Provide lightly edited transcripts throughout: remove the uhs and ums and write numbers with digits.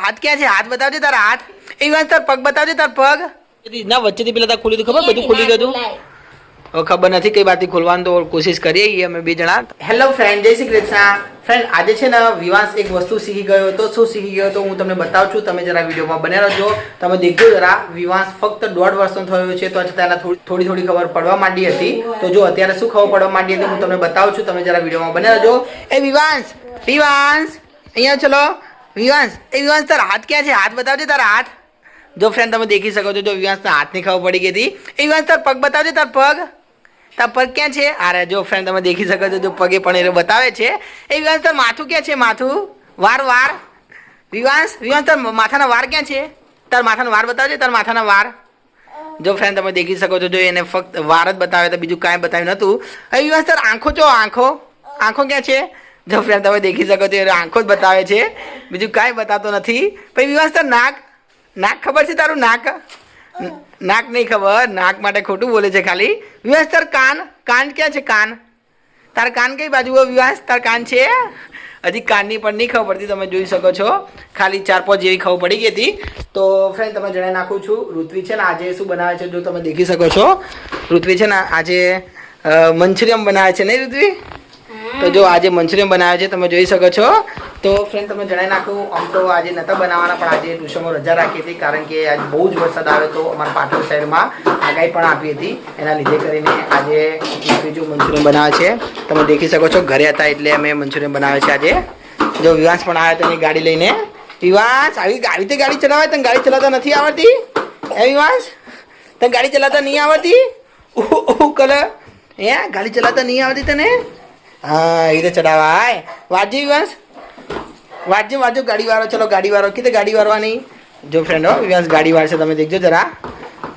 હાથ ક્યાં છે? હાથ બતાવજે તારા હાથ. એ વાત તાર પગ બતાવજે તાર પગ. ના વચ્ચેથી પેલા તાર ખુલ્યું ખબર બધું ખુલી ગયું. હવે ખબર નથી કઈ બાથી ખોલવાનું તો કોશિશ કરીએ અમે બે જણા. હેલો ફ્રેન્ડ, જય શ્રી કૃષ્ણ. ફ્રેન્ડ આજે છે ને વિવાસ એક વસ્તુ શીખી ગયો તો. શું શીખી ગયો તો હું તમને બતાવું છું. તમે જરા વિડીયોમાં બને રહેજો. તમે દેખજો જરા. વિવાસ ફક્ત 1.5 વર્ષનો થયો છે તો છતાં થોડી ખબર પડવા માંડી હતી. તો જો અત્યારે શું ખબર પડવા માંડી હતી હું તમને બતાવું છું. તમે જરા વિડીયોમાં બને રહેજો. એ વિવાસ અહીંયા ચલો. વિવાસ તારા હાથ ક્યાં છે? હાથ બતાવજે તારા હાથ. જો ફ્રેન્ડ તમે દેખી શકો છો જો વિવાસના હાથની ખબર પડી ગઈ હતી. એ વિવાસ તાર પગ બતાવજે તાર પગ. તાર પગ ક્યાં છે? અરે જો ફ્રેન્ડ તમે દેખી શકો છો જો પગે પણ એ બતાવે છે. એ વિવાસ તાર માથું ક્યાં છે? માથું વાર વિવાસ તાર માથાના વાર ક્યાં છે? તાર માથાના વાર બતાવજે તાર માથાના વાર. જો ફ્રેન્ડ તમે દેખી શકો છો જો એને ફક્ત વાર જ બતાવે તો બીજું કાંઈ બતાવ્યું નતું. હવે વિવાસ તાર આંખો જો આંખો ક્યાં છે? જો ફ્રેન્ડ તમે દેખી શકો છો આંખો જ બતાવે છે બીજું કાંઈ બતાવતો નથી. પછી વિવાસ તાર નાક ખબર છે તારું? નાક નહીં ખબર. નાક માટે ખોટું બોલે છે ખાલી. વિવાસ તાર કાન ક્યાં છે? તાર કાન કઈ બાજુ? વિવાસ તાર કાન છે? હજી કાનની પણ નહીં ખબર પડતી. તમે જોઈ શકો છો ખાલી 4-5 જેવી ખબર પડી ગઈ હતી. તો ફ્રેન્ડ તમે જણાવી નાખું છું. ઋત્વી છે ને આજે શું બનાવે છે જો તમે દેખી શકો છો. ઋત્વી છે ને આજે મંચુરિયન બનાવે છે નહીં ઋત્વી? તો જો આજે મંચુરિયન બનાવે છે તમે જોઈ શકો છો. તો ફ્રેન્ડ તમે જણાવી નાખું આમ તો આજે નહોતા બનાવવાના પણ આજે ટ્યુશનમાં રજા રાખી હતી કારણ કે આજે બહુ જ વરસાદ આવ્યો તો અમારા પાટણ શહેરમાં આગાહી પણ આપી હતી. એના લીધે કરીને આજે બીજું મંચુરિયન બનાવે છે. તમે દેખી શકો છો ઘરે હતા એટલે અમે મંચુરિયન બનાવે છે આજે. જો વિવાસ પણ આવ્યો તો એની ગાડી લઈને. વિવાસ આવી તે ગાડી ચલાવે? તને ગાડી ચલાવતા નથી આવડતી? હે વિવાસ તને ગાડી ચલાવતા નહીં આવડતી? કલર ગાડી ચલાવતા નહીં આવડતી તને? હા એ તો ચડાવાય. વાજે વિવાસ વાજે ગાડી વાળો. ચલો ગાડી વાળો કીધે ગાડી વાળવાની. જો ફ્રેન્ડો વિવાસ ગાડી વાળશે તમે દેખજો જરા.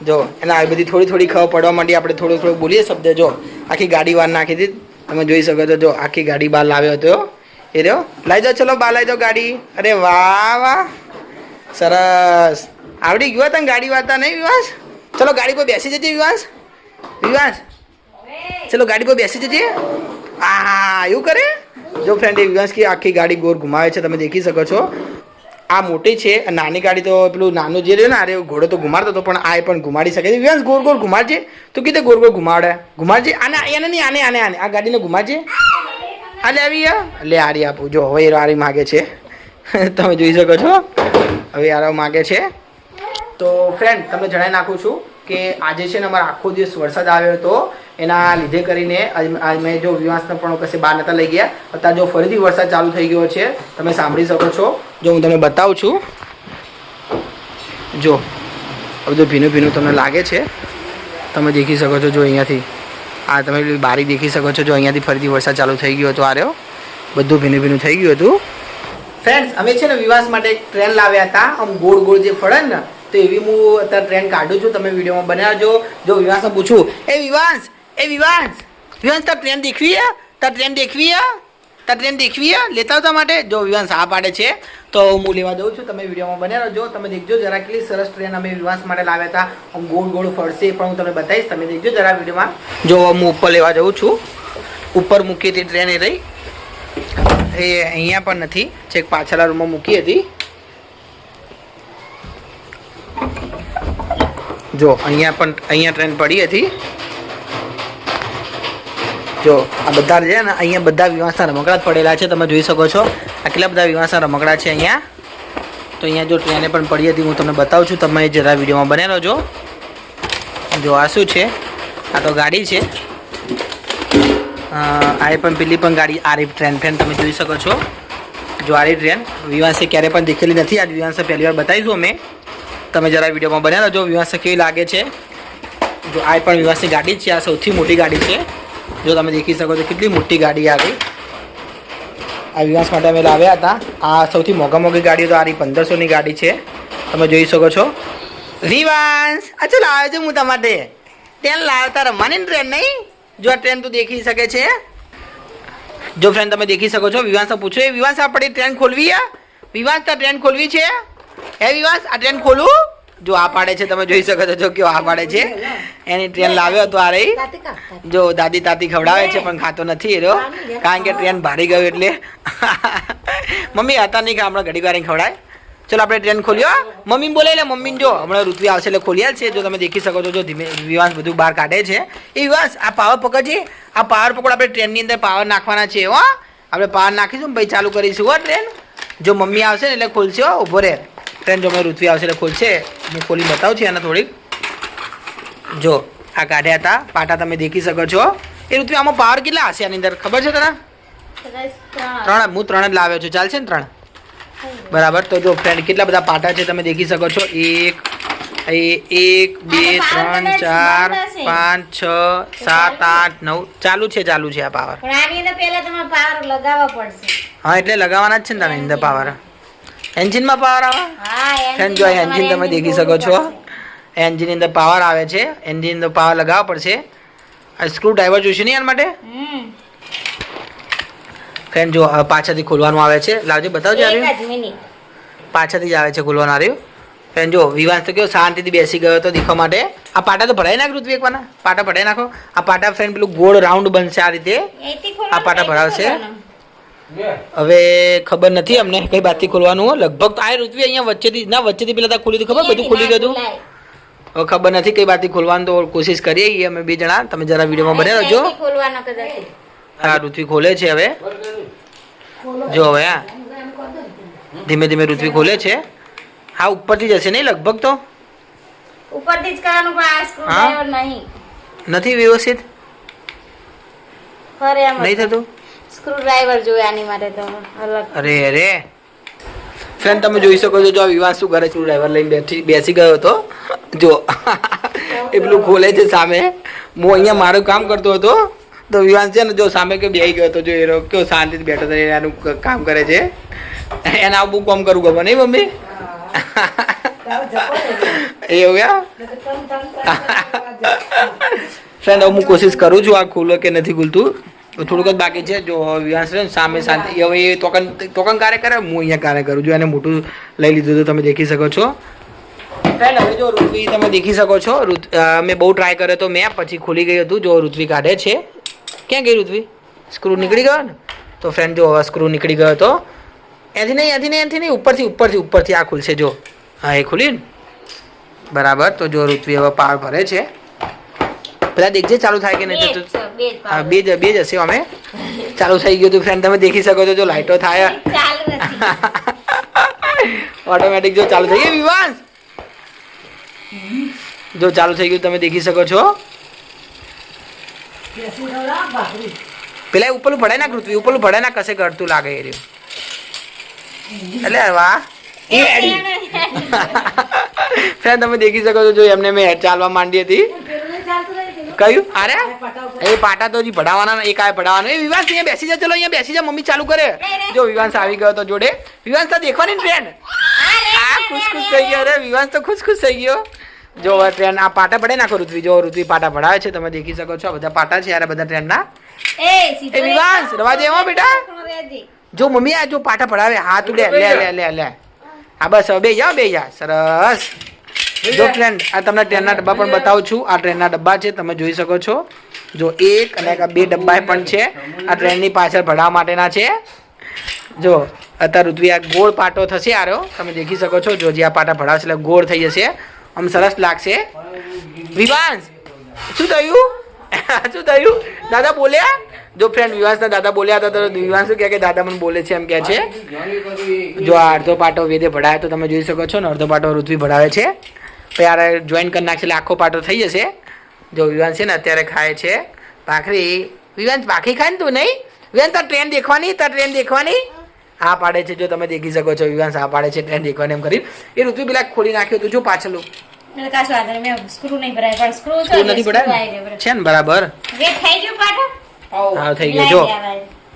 જો એને આવી બધી થોડી ખબર પડવા માંડી. આપણે થોડું બોલીએ શબ્દ. જો આખી ગાડી વાર નાખી હતી તમે જોઈ શકો છો. જો આખી ગાડી બહાર લાવ્યો હતો એ રહ્યો. લાવી દો ચલો બહાર લાવી દો ગાડી. અરે વાહ સરસ આવડી ગયો તને ગાડી વાળતા નહીં વિવાસ? ચલો ગાડી પર બેસી જજે વિવાસ. ચલો ગાડી પર બેસી જજે. હા એવું કરે. જો ફ્રેન્ડ એ વિવાસ કે આખી ગાડી ગોળ ઘુમાવે છે તમે દેખી શકો છો. આ મોટી છે નાની ગાડી તો પેલું નાનું જે રહ્યું ને અરે ઘોડો તો ઘુમાડતો હતો પણ આ પણ ઘુમાડી શકે છે. વિવાસ ગોળ ઘુમાડજે. તું કીધે ગોળ ઘુમાડજે. એને નહીં આને આ ગાડીને ઘુમાડજે. આ લે આવી લે આરી આપું. જો હવે આરી માગે છે તમે જોઈ શકો છો. હવે આરો માગે છે. તો ફ્રેન્ડ તમને જણાવી નાખું છું કે આજે છે ને અમારો આખો દિવસ વરસાદ આવ્યો હતો. એના લીધે કરીને મેં જો વિવાસને પણ કશે બહાર નહોતા લઈ ગયા. અત્યારે જો ફરીથી વરસાદ ચાલુ થઈ ગયો છે તમે સાંભળી શકો છો. જો હું તમને બતાવું છું. જો બધું ભીનું તમને લાગે છે. તમે દેખી શકો છો જો અહીંયાથી આ તમે બારી દેખી શકો છો. જો અહીંયાથી ફરીથી વરસાદ ચાલુ થઈ ગયો હતો. આર્યો બધું ભીનું થઈ ગયું હતું. ફ્રેન્ડ્સ અમે છે ને વિવાસ માટે એક ટ્રેન લાવ્યા હતા. આમ ગોળ જે ફળે ને તો એવી હું અત્યારે ટ્રેન કાઢું છું. તમે વિડીયોમાં બનાવજો. જો વિવાસને પૂછું એ વિવાસ તાર ટ્રેન દેખવી લેતા આવતા માટે. જો વિવાસ આ પાડે છે તો હું લેવા દઉં છું. તમે વિડીયોમાં બન્યા રહેજો. તમે દેખજો જરા કેટલી સરસ ટ્રેન અમે વિવાસ માટે લાવ્યા હતા. આમ ગોળ ફરશે પણ હું તમને બતાવીશ. તમે દેખજો જરા વિડીયોમાં. જો હું ઉપર લેવા જઉં છું. ઉપર મૂકી હતી ટ્રેન એ રહી. એ અહીંયા પણ નથી. છેક પાછળના રૂમમાં મૂકી હતી. જો અહીંયા ટ્રેન પડી હતી. જો આ બધા છે ને અહીંયા બધા વિવાસના રમકડા જ પડેલા છે તમે જોઈ શકો છો. આ કેટલા બધા વિવાસના રમકડા છે અહીંયા. તો અહીંયા જો ટ્રેને પણ પડી હતી હું તમને બતાવું છું. તમે જરા વિડીયોમાં બનેલો જો. જો આ શું છે? આ તો ગાડી છે. આ પણ પેલી પણ ગાડી આ ટ્રેન તમે જોઈ શકો છો. જો આ ટ્રેન વિવાસે ક્યારે પણ દેખેલી નથી. આજ વિવાસે પહેલી વાર બતાવીશું અમે. તમે જરા વિડીયોમાં બન્યા રહેજો. વિવાસ કેવી લાગે છે. જો આ પણ વિવાસની ગાડી છે. આ સૌથી મોટી ગાડી છે. જો તમે દેખી શકો છો કેટલી મોટી ગાડી આવી. આ વિવાસ માટે અમે લાવ્યા હતા. આ સૌથી મોંઘી ગાડીઓ તો આ 1500ની ગાડી છે. તમે જોઈ શકો છો. વિવાસ ચાલો આવે છે હું તમારે ટ્રેન લાવતા રમવાની ટ્રેન નહીં. જો આ ટ્રેન તું દેખી શકે છે. જો ફ્રેન્ડ તમે દેખી શકો છો. વિવાસને પૂછો એ વિવાસ આપણે ટ્રેન ખોલવી? વિવાસ તો ટ્રેન ખોલવી છે? હે વિવાસ આ ટ્રેન ખોલું? જો આ પાડે છે તમે જોઈ શકો છો. જો કેવો આ પાડે છે. એની ટ્રેન લાવ્યો હતો આ રહી. જો દાદી તાતી ખવડાવે છે પણ ખાતો નથી એનો કારણ કે ટ્રેન ભારી ગયો એટલે. મમ્મી હતા નહીં કે હમણાં ઘડી વાર ખવડાય. ચલો આપણે ટ્રેન ખોલ્યો મમ્મી બોલે એટલે મમ્મી જો હમણાં ઋત્વી આવશે એટલે ખોલી છે જો તમે દેખી શકો છો જો ધીમે વિવાસ બધું બહાર કાઢે છે એ વિવાસ આ પાવર પકડજે આ પાવર પકડ આપણે ટ્રેનની અંદર પાવર નાખવાના છે હો આપણે પાવર નાખીશું પછી ચાલુ કરીશું હો ટ્રેન જો મમ્મી આવશે ને એટલે ખોલશે હો ઊભો રહે ટ્રેન જો ઋત્વી આવશે એટલે ખોલશે હું ખોલી બતાવું છું એને થોડીક જો આ કાઢ્યા હતા પાટા તમે દેખી શકો છો એ ઋત્વી આમાં પાવર કેટલા હશે આની અંદર ખબર છે તને 3 હું 3 જ લાવ્યો છું ચાલશે ને 3 બરાબર તો જો ફ્રેન્ડ કેટલા બધા પાટા છે તમે દેખી શકો છો 1 2 3 4 5 6 7 8 9 ચાલુ છે આ પાવર હા એટલે લગાવવાના જ છે ને તમે અંદર પાવર એન્જિનમાં પાવર આવે ફ્રેન્ડ જો એન્જિન તમે દેખી શકો છો એન્જિન અંદર પાવર આવે છે એન્જિન અંદર પાવર લગાવવા પડશે આ સ્ક્રૂ ડ્રાઈવર જોઈશે નહીં આના માટે ફ્રેન્ડ જો પાછળથી ખોલવાનું આવે છે લાવજો બતાવજો પાછળથી જ આવે છે ખોલવાનું આવ્યું ફ્રેન્ડ જો વિવાસ તો કેવો શાંતિથી બેસી ગયો હતો દેખવા માટે આ પાટા તો ભરાઈ નાખ ઋત્વી એકવાના પાટા ભરાઈ નાખો આ પાટા ફ્રેન્ડ પેલું ગોળ રાઉન્ડ બનશે આ રીતે આ પાટા ભરાવશે હવે ખબર નથી અમને કઈ બાતથી ખોલવાનું લગભગ તો આ ઋત્વી અહીંયા વચ્ચેથી પેલા ખોલી ખબર બધું ખોલી ગયું હવે ખબર નથી કઈ બાતથી ખોલવાનું તો કોશિશ કરીએ અમે 2 જણા તમે જરા વિડીયોમાં બને રહેજો હા ઋત્વી ખોલે છે હવે જો હવે હા ધીમે ધીમે ઋત્વી ખોલે છે હા ઉપરથી જશે નહીં લગભગ તો ઉપરથી જ કરવાનું પણ આ સ્ક્રૂ ડ્રાઈવર નહીં નથી વ્યવસ્થિત ફરે એમ નહીં થતું સ્ક્રૂ ડ્રાઈવર જોઈએ આની માટે તો અલગ અરે ફ્રેન્ડ તમે જોઈ શકો છો જો આ વિવાસ શું કરે સ્ક્રૂ ડ્રાઈવર લઈને બેસી ગયો હતો જો એ પેલું ખોલે છે સામે હું અહીંયા મારું કામ કરતો હતો તો વિવાસ છે ને જો સામે કે બેસી ગયો હતો જો એ કેવો શાંતિથી બેઠો હતો એનું કામ કરે છે એને આવું બહુ કામ કરવું ગમે નહીં મમ્મી એવું યા ફ્રેન્ડ હું કોશિશ કરું છું આ ખુલે કે નથી ખુલતું થોડુંક જ બાકી છે જો વિવાસ છે ને સામે શાંતિ હવે એ તોકન કાર્ય કરે હું અહીંયા કાર્ય કરું છું એને મોટું લઈ લીધું તો તમે દેખી શકો છો ફ્રેન્ડ હવે જો ઋત્વી તમે દેખી શકો છો મેં બહુ ટ્રાય કર્યો તો મેં પછી ખુલી ગયું હતું જો ઋત્વી કાઢે છે ક્યાં ગઈ ઋત્વી સ્ક્રૂ નીકળી ગયો ને તો ફ્રેન્ડ જો હવે સ્ક્રૂ નીકળી ગયો હતો એથી નહીં ઉપરથી આ ખુલશે જો હા એ ખુલી ને બરાબર તો જો ઋત્વી હવે પાર ભરે છે પેલા દેખજે ચાલુ થાય કે નહીં થતું હા બે જ હશે અમે ચાલુ થઈ ગયું હતું ફ્રેન્ડ તમે દેખી શકો છો જો લાઇટો થાય ઓટોમેટિક જો ચાલુ થઈ ગયું વિવાસ જો ચાલુ થઈ ગયું તમે દેખી શકો છો પેલા ઉપરનું ભડાય ના ઋત્વી ઉપરનું ભડાય ના કશે કરતું લાગે એ રહ્યું એટલે વાહ ફ્રેન્ડ તમે દેખી શકો છો જો એમને મેં ચાલવા માંડી હતી કયું અરે એ પાટા તો હજી ભડાવાના એક આ ભડાવાનો એ વિવાસ અહીંયા બેસી જા ચલો અહીંયા બેસી જા મમ્મી ચાલુ કરે જો વિવાસ આવી ગયો તો જોડે વિવાસ તો દેખવાની ટ્રેન આ ખુશ થઈ ગયો અરે વિવાસ તો ખુશ થઈ ગયો જો ટ્રેન આ પાટા ભડાઈ નાખો ઋત્વી જો ઋત્વી પાટા ભડાવે છે તમે દેખી શકો છો બધા પાટા છે યાર બધા ટ્રેનના એ વિવાસ રવા દે હો બેટા જો મમ્મી આ જો પાટા ભડાવે હા તું લે હા બસ હવે બે જા સરસ જો ફ્રેન્ડ આ તમને ટ્રેનના ડબ્બા પણ બતાવું છું આ ટ્રેનના ડબ્બા છે તમે જોઈ શકો છો જો એક અને 2 ડબ્બા પણ છે આ ટ્રેનની પાછળ ભરાવા માટેના છે જો અત્યારે ઋત્વી આ ગોળ પાટો થશે આરો તમે દેખી શકો છો જો જે આ પાટા ભરાવશે એટલે ગોળ થઈ જશે આમ સરસ લાગશે વિવાસ શું થયું દાદા બોલ્યા જો ફ્રેન્ડ વિવાસના દાદા બોલ્યા હતા તો વિવાસ શું કહે કે દાદા મને બોલે છે એમ કહે છે જો આ અડધો પાટો વેદે ભરાય તો તમે જોઈ શકો છો ને અડધો પાટો ઋત્વી ભરાવે છે પછી યાર જોઈન કરી નાખશે એટલે આખો પાટો થઈ જશે જો વિવાસ છે ને અત્યારે ખાય છે ભાખરી વિવાસ ભાખરી ખાય ને તું નહીં વિવાસ તાર ટ્રેન દેખવાની હા પાડે છે જો તમે દેખી શકો છો વિવાસ હા પાડે છે ટ્રેન દેખવાની એમ કરી એ ઋત્વી પેલા ખોલી નાખ્યું હતું જો પાછળનું નથી ભરાય છે ને બરાબર હા થઈ ગયો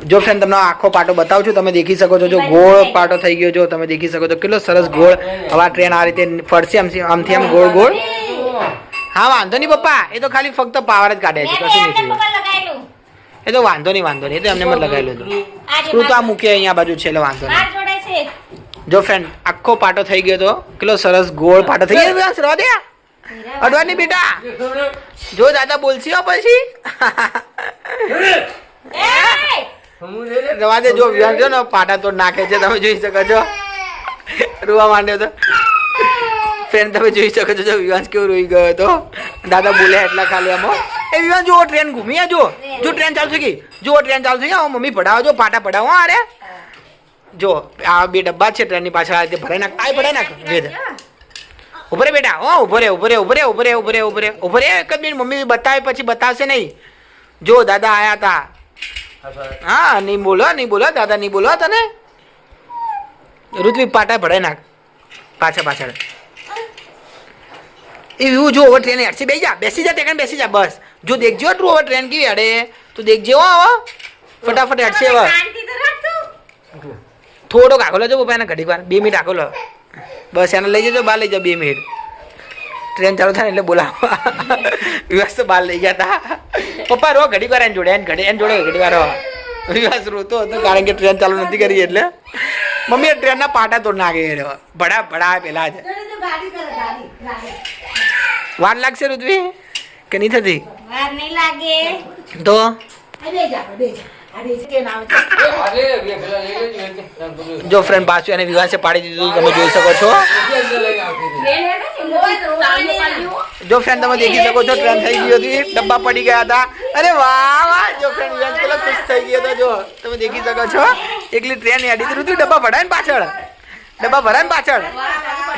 જો ફ્રેન્ડ તમને આખો પાટો બતાવું છું તમે દેખી શકો છો જો ગોળ પાટો થઈ ગયો જો તમે દેખી શકો છો કેટલો સરસ ગોળ હવે ટ્રેન આ રીતે ફરશે આમથી આમ ગોળ હા વાંધો નહીં પપ્પા એ તો ખાલી ફક્ત પાવર જ કાઢે છે કશું નથી એ તો વાંધો નહીં એ તો એમને મત લગાવેલું હતું સ્ક્રૂ તો આ મૂકીએ અહીંયા બાજુ છે એટલે વાંધો નહીં જો ફ્રેન્ડ આખો પાટો થઈ ગયો તો કેટલો સરસ ગોળ પાટો થઈ ગયો રવા દે અડવાની બેટા જો દાદા બોલશી હો પછી રવા દે જો વિવાસ જો ને પાટા તોડ નાખે છે તમે જોઈ શકો છો રોવા માંડ્યો તો ફ્રેન્ડ તમે જોઈ શકો છો જો વિવાંશ કેવો રોઈ ગયો હતો દાદા બોલ્યા એટલા ખાલી આમાં એ વિવાંશ જો ટ્રેન ઘૂમી આ જો ટ્રેન ચાલુ થઈ ગઈ જો ટ્રેન ચાલુ થઈ ગઈ મમ્મી પડાવો જો પાટા પડાવો અરે જો આ 2 ડબ્બા છે ટ્રેનની પાછળ આ રીતે ભરાઈ નાખ આ ભરાઈ નાખ વેદ ઉભરે બેટા હો ઉભરે એક જ મિનિટ મમ્મી બતાવે પછી બતાવશે નહીં જો દાદા આયા હતા હા નહીં બોલો દાદા નહીં બોલો તને ઋત્વિક પાટા ભરાઈ નાખ પાછળ એ વ્યૂ જો ઓવર ટ્રેન હેડશે બેસી જા ટેકન બેસી જા બસ જો દેખજો તું ઓવર ટ્રેન કેવી હેડે તું દેખજો હો ફટાફટ હેડશે હવે થોડોક આગળ જો પપ્પા એને ઘડીક વાર 2 મિનિટ આગળ બસ એને લઈ જજો બહાર લઈ જાઓ 2 મિનિટ ટ્રેન ચાલુ થાય ને એટલે બોલાવવા વિવાસ તો બહાર લઈ ગયા હતા પપ્પા રો ઘડીક વાર એને જોડે ઘડીક વાર વિવાસ રોતો હતો કારણ કે ટ્રેન ચાલુ નથી કરી એટલે મમ્મીએ ટ્રેનના પાટા તોડ નાખે ભડા પેલા જ વાર લાગશે ઋત્વી કે નહીં થતી વાર નહીં લાગે તો જો ફ્રેન્ડ પાછું એને વિવાસે પાડી દીધું તમે જોઈ શકો છો જો ફ્રેન્ડ તમે દેખી શકો છો ટ્રેન થઈ ગઈ હતી ડબ્બા પડી ગયા હતા અરે વાહ જો ફ્રેન્ડ વિવાસ પેલો ખુશ થઈ ગયો હતો જો તમે દેખી શકો છો એકલી ટ્રેન હેડી હતી ડબ્બા ભરાય ને પાછળ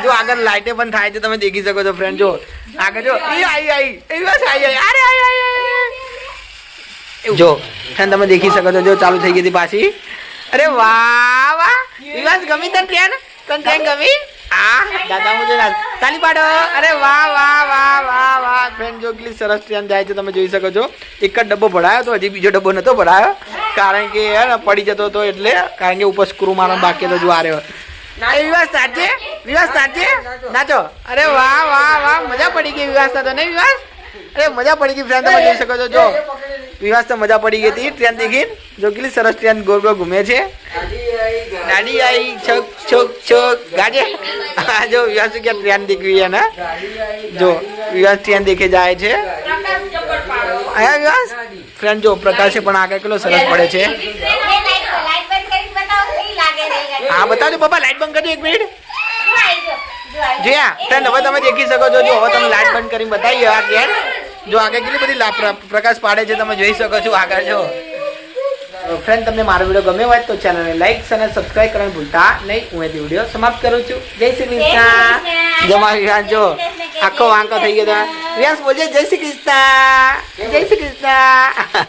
જો આગળ લાઈટે પણ થાય છે તમે દેખી શકો છો ફ્રેન્ડ જો આગળ જો આઈ જો ફ્રેન્ડ તમે દેખી શકો છો જો ચાલુ થઈ ગઈ હતી પાછી અરે વાહ વિવાસ ગમી તને ટ્રેન ગમી દાદા મુજે તાલી પાડો અરે વાહ ફ્રેન્ડ જો કેટલી સરસ ટ્રેન જાય છે તમે જોઈ શકો છો એક જ ડબ્બો ભરાયો તો હજી બીજો ડબ્બો નતો ભરાયો કારણ કે પડી જતો હતો એટલે કારણ કે ઉપર સ્ક્રૂ મારવાનો બાકી હતો જો આ રહ્યો વિવાસ સાચે નાચો અરે વાહ મજા પડી ગઈ વિવાસ તો નહીં વિવાસ અરે મજા પડી ગઈ ફ્રેન્ડ તમે જોઈ શકો છો જો વિવાસ તો મજા પડી ગઈ હતી ટ્રેન દેખી જો કેટલી સરસ ટ્રેન ગોળ ગોળ ઘૂમે છે દાદી આઈ છોક ગાજે જો વિવાસ કે ટ્રેન દેખવી છે ને જો વિવાસ ટ્રેન દેખે જાય છે આયા વિવાસ ફ્રેન્ડ જો પ્રકાશે પણ આગળ કેટલો સરસ પડે છે હા બતાવજો પપ્પા લાઈટ બંધ કરજો 1 મિનિટ જોયા ફ્રેન્ડ હવે તમે દેખી શકો છો જો હવે તમે લાઈટ બંધ કરીને બતાવી આ ટ્રેન જો આગળ કેટલી બધી પ્રકાશ પાડે છે તમે જોઈ શકો છો આગળ જો ફ્રેન્ડ તમને મારો વિડીયો ગમ્યો હોય તો ચેનલને લાઈક અને સબસ્ક્રાઇબ કરવાનું ભૂલતા નહીં હું એ વિડીયો સમાપ્ત કરું છું જય શ્રી કૃષ્ણ જમા વિવાસ જો આખો વાંકો થઈ ગયો વિવાસ બોલજે જય શ્રી કૃષ્ણ